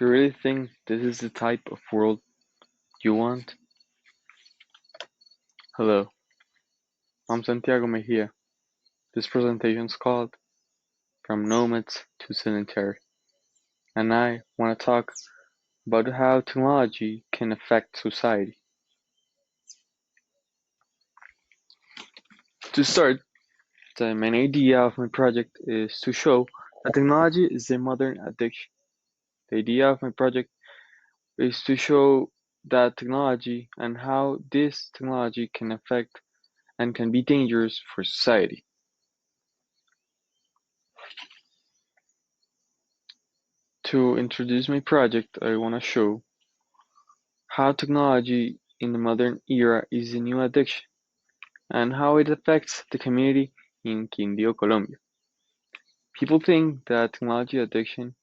Do you really think this is the type of world you want? Hello, I'm Santiago Mejia. This presentation is called From Nomads to Sedentary, and I want to talk about how technology can affect society. To start, the main idea of my project is to show that technology is a modern addiction. The idea of my project is to show that technology and how this technology can affect and can be dangerous for society. To introduce my project, I want to show how technology in the modern era is a new addiction and how it affects the community in Quindío, Colombia. People think that technology addiction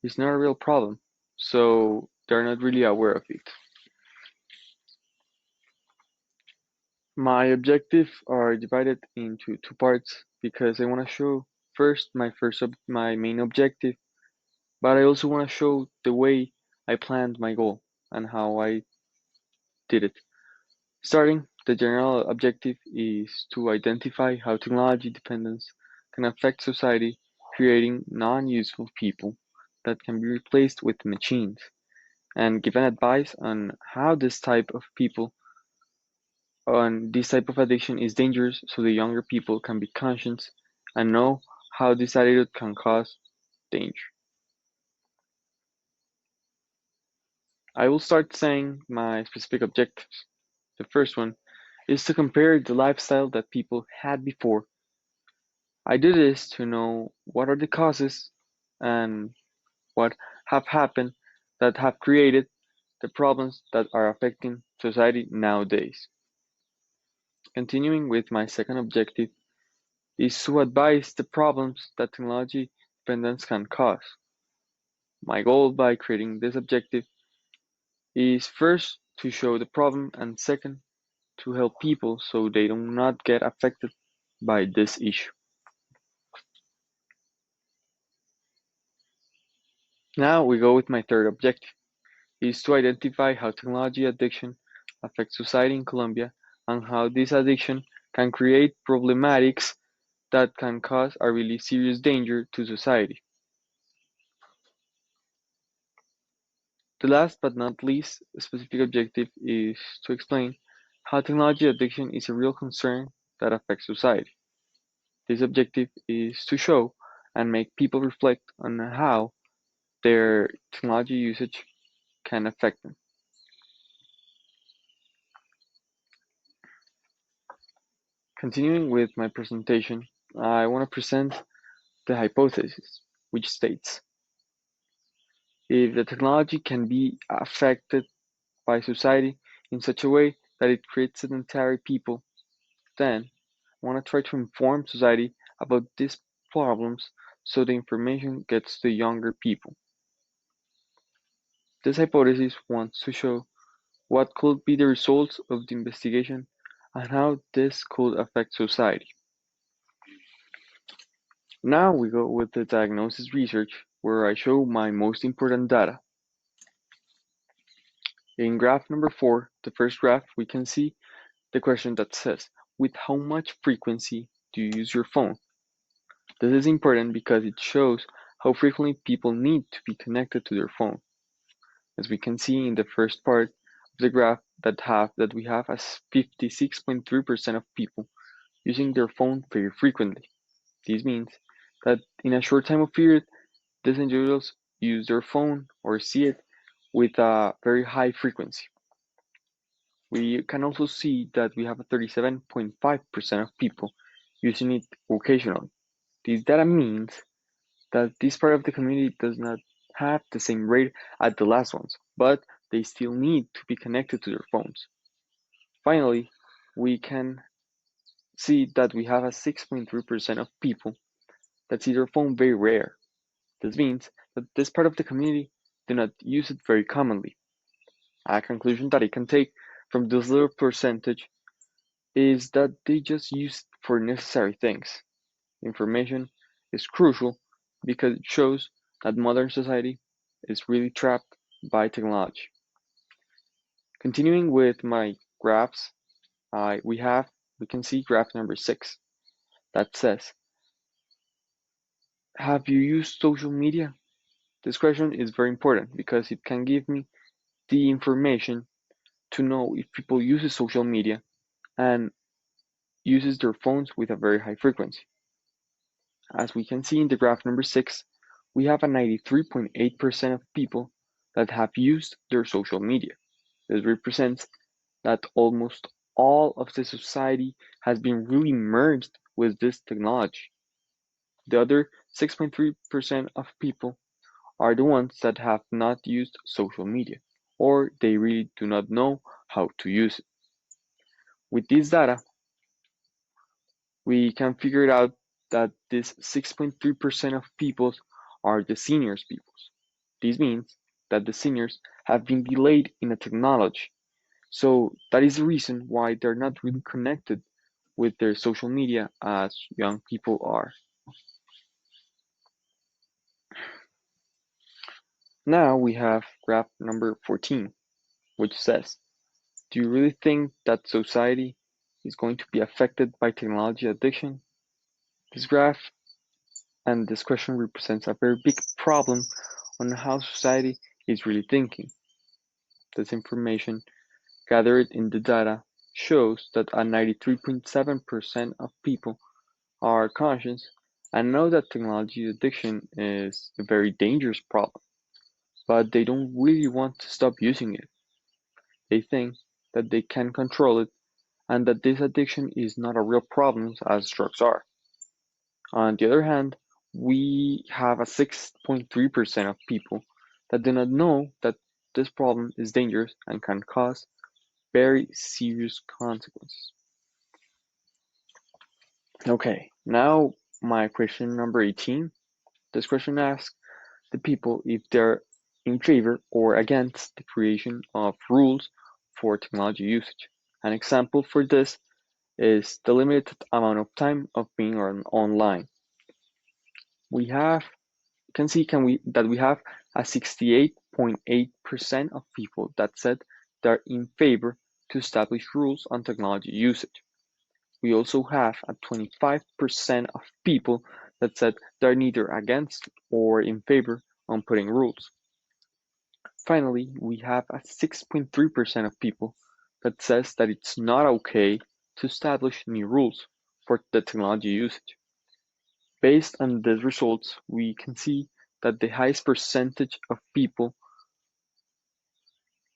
is not a real problem, so they're not really aware of it. My objectives are divided into two parts because I want to show first my main objective, but I also want to show the way I planned my goal and how I did it. Starting, the general objective is to identify how technology dependence can affect society, creating non-useful people that can be replaced with machines, and give an advice on how this type of addiction is dangerous so the younger people can be conscious and know how this attitude can cause danger. I will start saying my specific objectives. The first one is to compare the lifestyle that people had before. I do this to know what are the causes and what have happened that have created the problems that are affecting society nowadays. Continuing with my second objective is to advise the problems that technology dependence can cause. My goal by creating this objective is first to show the problem and second to help people so they do not get affected by this issue. Now we go with my third objective, is to identify how technology addiction affects society in Colombia and how this addiction can create problematics that can cause a really serious danger to society. The last but not least specific objective is to explain how technology addiction is a real concern that affects society. This objective is to show and make people reflect on how their technology usage can affect them. Continuing with my presentation, I want to present the hypothesis, which states if the technology can be affected by society in such a way that it creates sedentary people, then I want to try to inform society about these problems so the information gets to younger people. This hypothesis wants to show what could be the results of the investigation and how this could affect society. Now we go with the diagnosis research, where I show my most important data. In graph number 4, the first graph, we can see the question that says, with how much frequency do you use your phone? This is important because it shows how frequently people need to be connected to their phone. As we can see in the first part of the graph that we have as 56.3% of people using their phone very frequently. This means that in a short time of period, these individuals use their phone or see it with a very high frequency. We can also see that we have a 37.5% of people using it occasionally. This data means that this part of the community does not have the same rate as the last ones, but they still need to be connected to their phones. Finally, we can see that we have a 6.3% of people that see their phone very rare. This means that this part of the community do not use it very commonly. A conclusion that I can take from this little percentage is that they just use it for necessary things. Information is crucial because it shows that modern society is really trapped by technology. Continuing with my graphs, we can see graph number 6 that says, have you used social media? This question is very important because it can give me the information to know if people use social media and uses their phones with a very high frequency. As we can see in the graph number 6, we have a 93.8% of people that have used their social media. This represents that almost all of the society has been really merged with this technology. The other 6.3% of people are the ones that have not used social media, or they really do not know how to use it. With this data, we can figure it out that this 6.3% of people are the seniors peoples. This means that the seniors have been delayed in the technology. So that is the reason why they're not really connected with their social media as young people are. Now we have graph number 14, which says, do you really think that society is going to be affected by technology addiction? This graph and this question represents a very big problem on how society is really thinking. This information gathered in the data shows that a 93.7% of people are conscious and know that technology addiction is a very dangerous problem, but they don't really want to stop using it. They think that they can control it and that this addiction is not a real problem as drugs are. On the other hand, we have a 6.3% of people that do not know that this problem is dangerous and can cause very serious consequences. Okay, now my question number 18. This question asks the people if they're in favor or against the creation of rules for technology usage. An example for this is the limited amount of time of being online. We have that we have a 68.8% of people that said they're in favor to establish rules on technology usage. We also have a 25% of people that said they're neither against or in favor on putting rules. Finally, we have a 6.3% of people that says that it's not okay to establish new rules for the technology usage. Based on these results, we can see that the highest percentage of people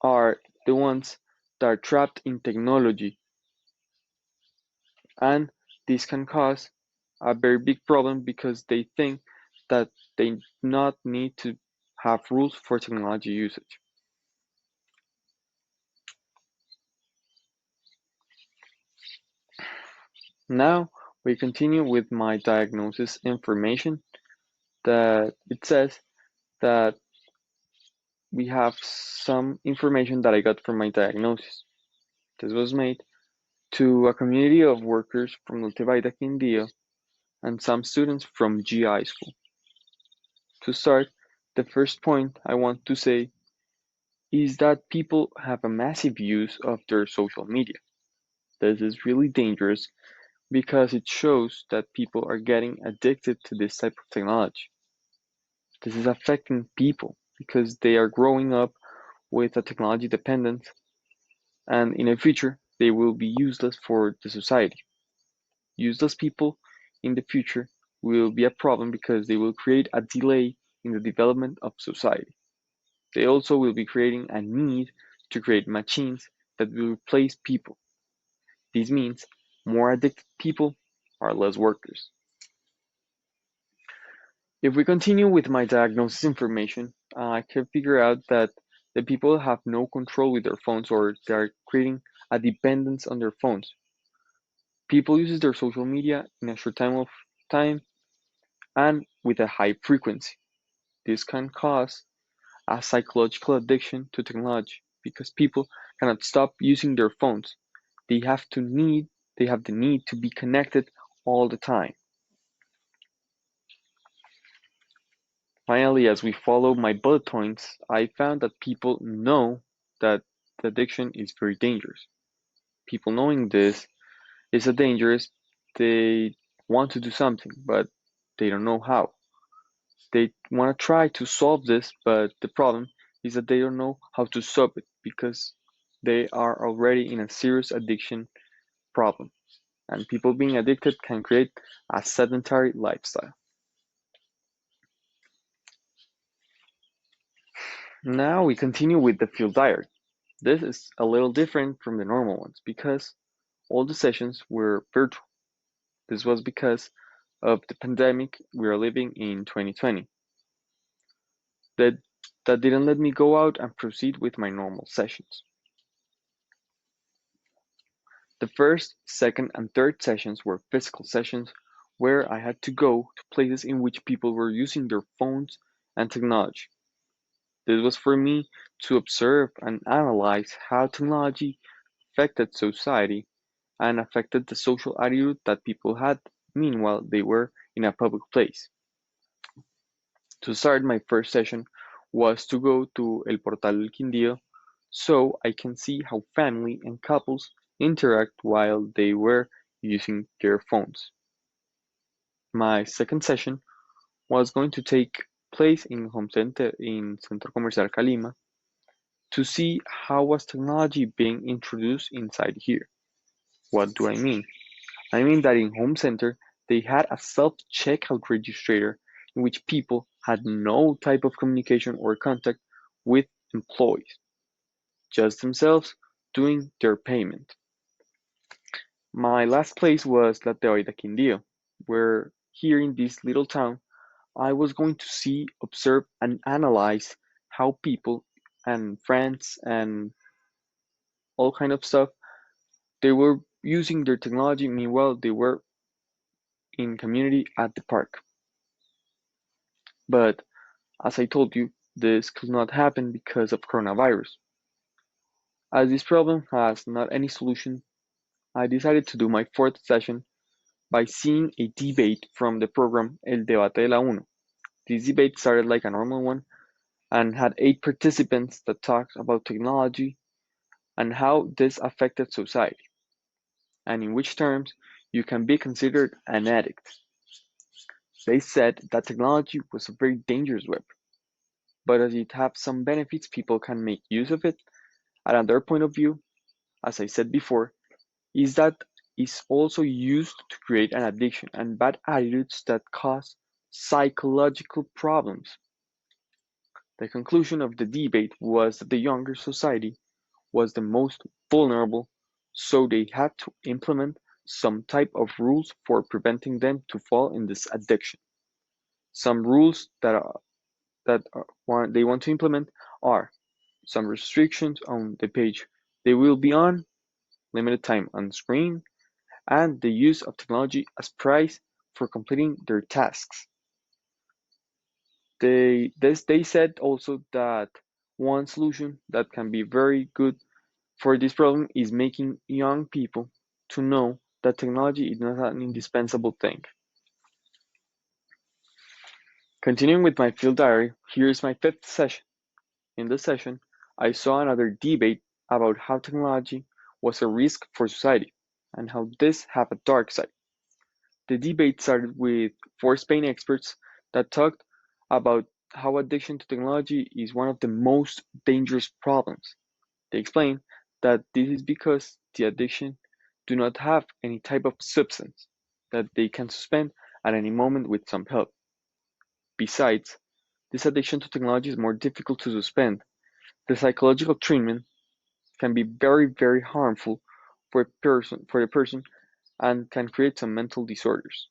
are the ones that are trapped in technology, and this can cause a very big problem because they think that they do not need to have rules for technology usage. Now we continue with my diagnosis information that it says that we have some information that I got from my diagnosis. This was made to a community of workers from Lutevida Quindío and some students from GI school. To start, the first point I want to say is that people have a massive use of their social media. This is really dangerous because it shows that people are getting addicted to this type of technology. This is affecting people because they are growing up with a technology dependence, and in the future they will be useless for the society. Useless people in the future will be a problem because they will create a delay in the development of society. They also will be creating a need to create machines that will replace people. This means more addicted people are less workers. If we continue with my diagnosis information, I can figure out that the people have no control with their phones or they are creating a dependence on their phones. People use their social media in a short time and with a high frequency. This can cause a psychological addiction to technology because people cannot stop using their phones. They have the need to be connected all the time. Finally, as we follow my bullet points, I found that people know that the addiction is very dangerous. People knowing this is a dangerous, they want to do something, but they don't know how. They want to try to solve this, but the problem is that they don't know how to stop it because they are already in a serious addiction problem. And people being addicted can create a sedentary lifestyle. Now we continue with the field diary. This is a little different from the normal ones because all the sessions were virtual. This was because of the pandemic we are living in 2020. That, that didn't let me go out and proceed with my normal sessions. The first, second, and third sessions were physical sessions where I had to go to places in which people were using their phones and technology. This was for me to observe and analyze how technology affected society and affected the social attitude that people had meanwhile they were in a public place. To start, my first session was to go to El Portal del Quindío so I can see how family and couples interact while they were using their phones. My second session was going to take place in Home Center in Centro Comercial Calima to see how was technology being introduced inside here. What do I mean? I mean that in Home Center they had a self-checkout registrator in which people had no type of communication or contact with employees, just themselves doing their payment. My last place was La Teoida Quindío, where here in this little town I was going to see, observe, and analyze how people and friends and all kind of stuff they were using their technology meanwhile they were in community at the park. But as I told you, this could not happen because of coronavirus. As this problem has not any solution, I decided to do my fourth session by seeing a debate from the program El Debate de la Uno. This debate started like a normal one and had 8 participants that talked about technology and how this affected society, and in which terms you can be considered an addict. They said that technology was a very dangerous weapon, but as it has some benefits, people can make use of it. Another point of view, as I said before, is that it's also used to create an addiction and bad attitudes that cause psychological problems. The conclusion of the debate was that the younger society was the most vulnerable, so they had to implement some type of rules for preventing them to fall in this addiction. Some rules they want to implement are some restrictions on the page they will be on, limited time on screen, and the use of technology as price for completing their tasks. They said also that one solution that can be very good for this problem is making young people to know that technology is not an indispensable thing. Continuing with my field diary, here is my fifth session. In this session, I saw another debate about how technology was a risk for society and how this have a dark side. The debate started with four Spain experts that talked about how addiction to technology is one of the most dangerous problems. They explained that this is because the addiction do not have any type of substance that they can suspend at any moment with some help. Besides, this addiction to technology is more difficult to suspend. The psychological treatment can be very, very harmful for the person and can create some mental disorders.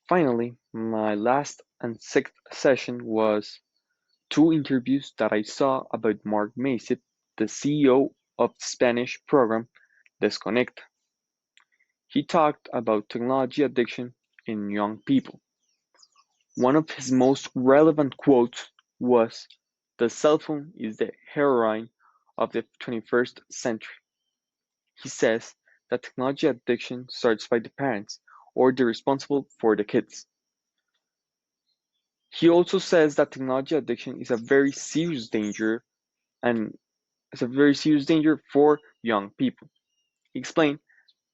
Finally, my last and sixth session was two interviews that I saw about Mark Masip, the CEO of the Spanish program Desconect. He talked about technology addiction in young people. One of his most relevant quotes was, "The cell phone is the heroine of the 21st century." He says that technology addiction starts by the parents or the responsible for the kids. He also says that technology addiction is a very serious danger and is a very serious danger for young people. He explained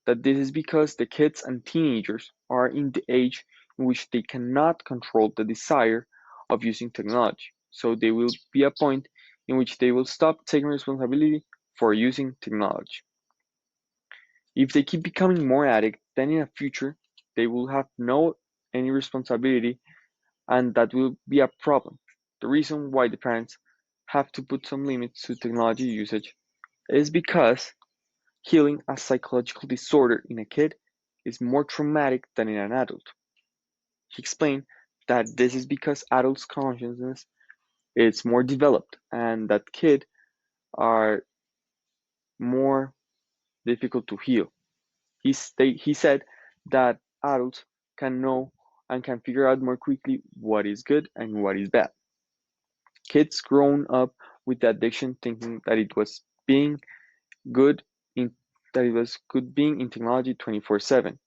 that this is because the kids and teenagers are in the age in which they cannot control the desire of using technology. So there will be a point in which they will stop taking responsibility for using technology. If they keep becoming more addict, then in the future they will have no any responsibility and that will be a problem. The reason why the parents have to put some limits to technology usage is because healing a psychological disorder in a kid is more traumatic than in an adult. He explained that this is because adults' consciousness is more developed and that kids are more difficult to heal. He said that adults can know and can figure out more quickly what is good and what is bad. Kids grown up with the addiction thinking that it was being good in that it was good being in technology 24/7.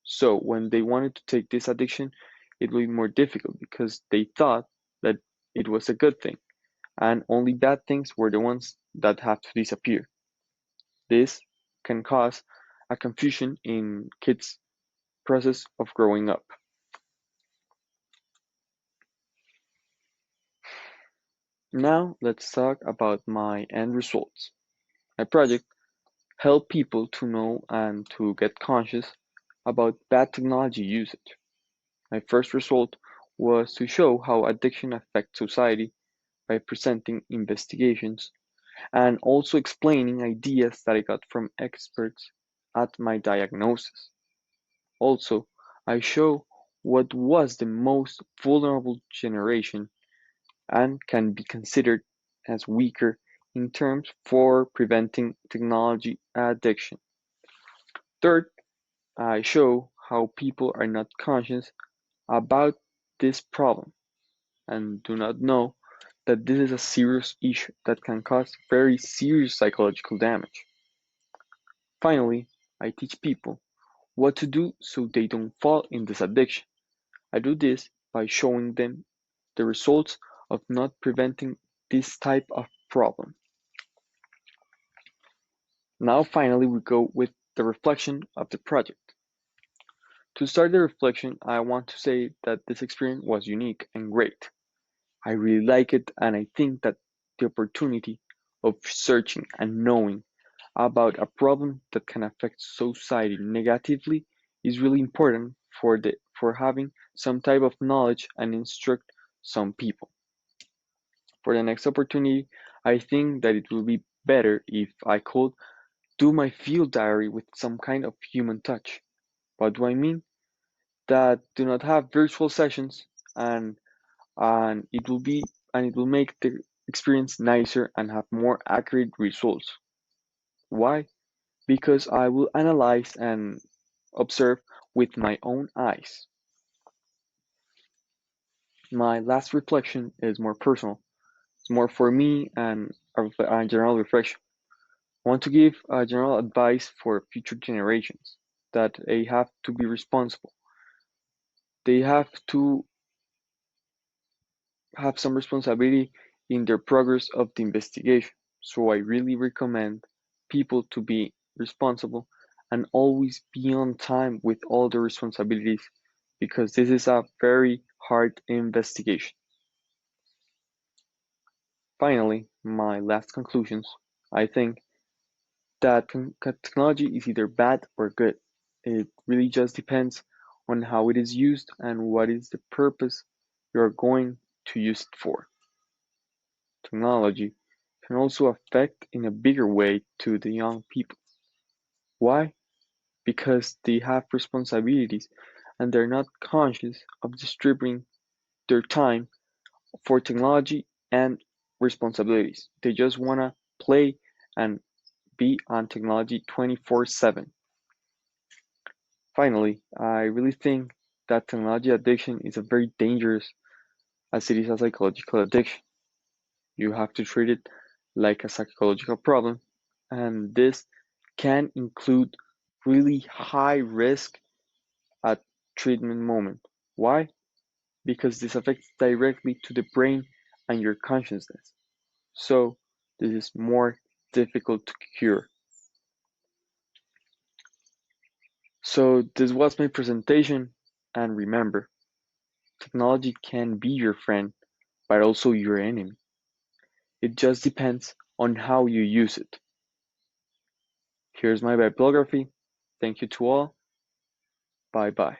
So when they wanted to take this addiction, it would be more difficult because they thought that it was a good thing, and only bad things were the ones that have to disappear. This can cause a confusion in kids' process of growing up. Now let's talk about my end results. My project helped people to know and to get conscious about bad technology usage. My first result was to show how addiction affects society by presenting investigations and also explaining ideas that I got from experts at my diagnosis. Also, I show what was the most vulnerable generation and can be considered as weaker in terms for preventing technology addiction. Third, I show how people are not conscious about this problem and do not know that this is a serious issue that can cause very serious psychological damage. Finally, I teach people what to do so they don't fall in this addiction. I do this by showing them the results of not preventing this type of problem. Now finally we go with the reflection of the project. To start the reflection, I want to say that this experience was unique and great. I really like it and I think that the opportunity of searching and knowing about a problem that can affect society negatively is really important for having some type of knowledge and instruct some people. For the next opportunity, I think that it will be better if I could do my field diary with some kind of human touch. What do I mean? That do not have virtual sessions and and it will be and it will make the experience nicer and have more accurate results. Why? Because I will analyze and observe with my own eyes. My last reflection is more personal. It's more for me and a general reflection. I want to give a general advice for future generations that they have to be responsible. They have to have some responsibility in their progress of the investigation. So I really recommend people to be responsible and always be on time with all the responsibilities because this is a very hard investigation. Finally, my last conclusions. I think that technology is either bad or good. It really just depends on how it is used and what is the purpose you're going to use it for. Technology can also affect in a bigger way to the young people. Why? Because they have responsibilities and they're not conscious of distributing their time for technology and responsibilities. They just want to play and be on technology 24/7. Finally, I really think that technology addiction is a very dangerous as it is a psychological addiction. You have to treat it like a psychological problem, and this can include really high risk at treatment moment. Why? Because this affects directly to the brain and your consciousness. So this is more difficult to cure. So this was my presentation, and remember, technology can be your friend, but also your enemy. It just depends on how you use it. Here's my bibliography. Thank you to all. Bye bye.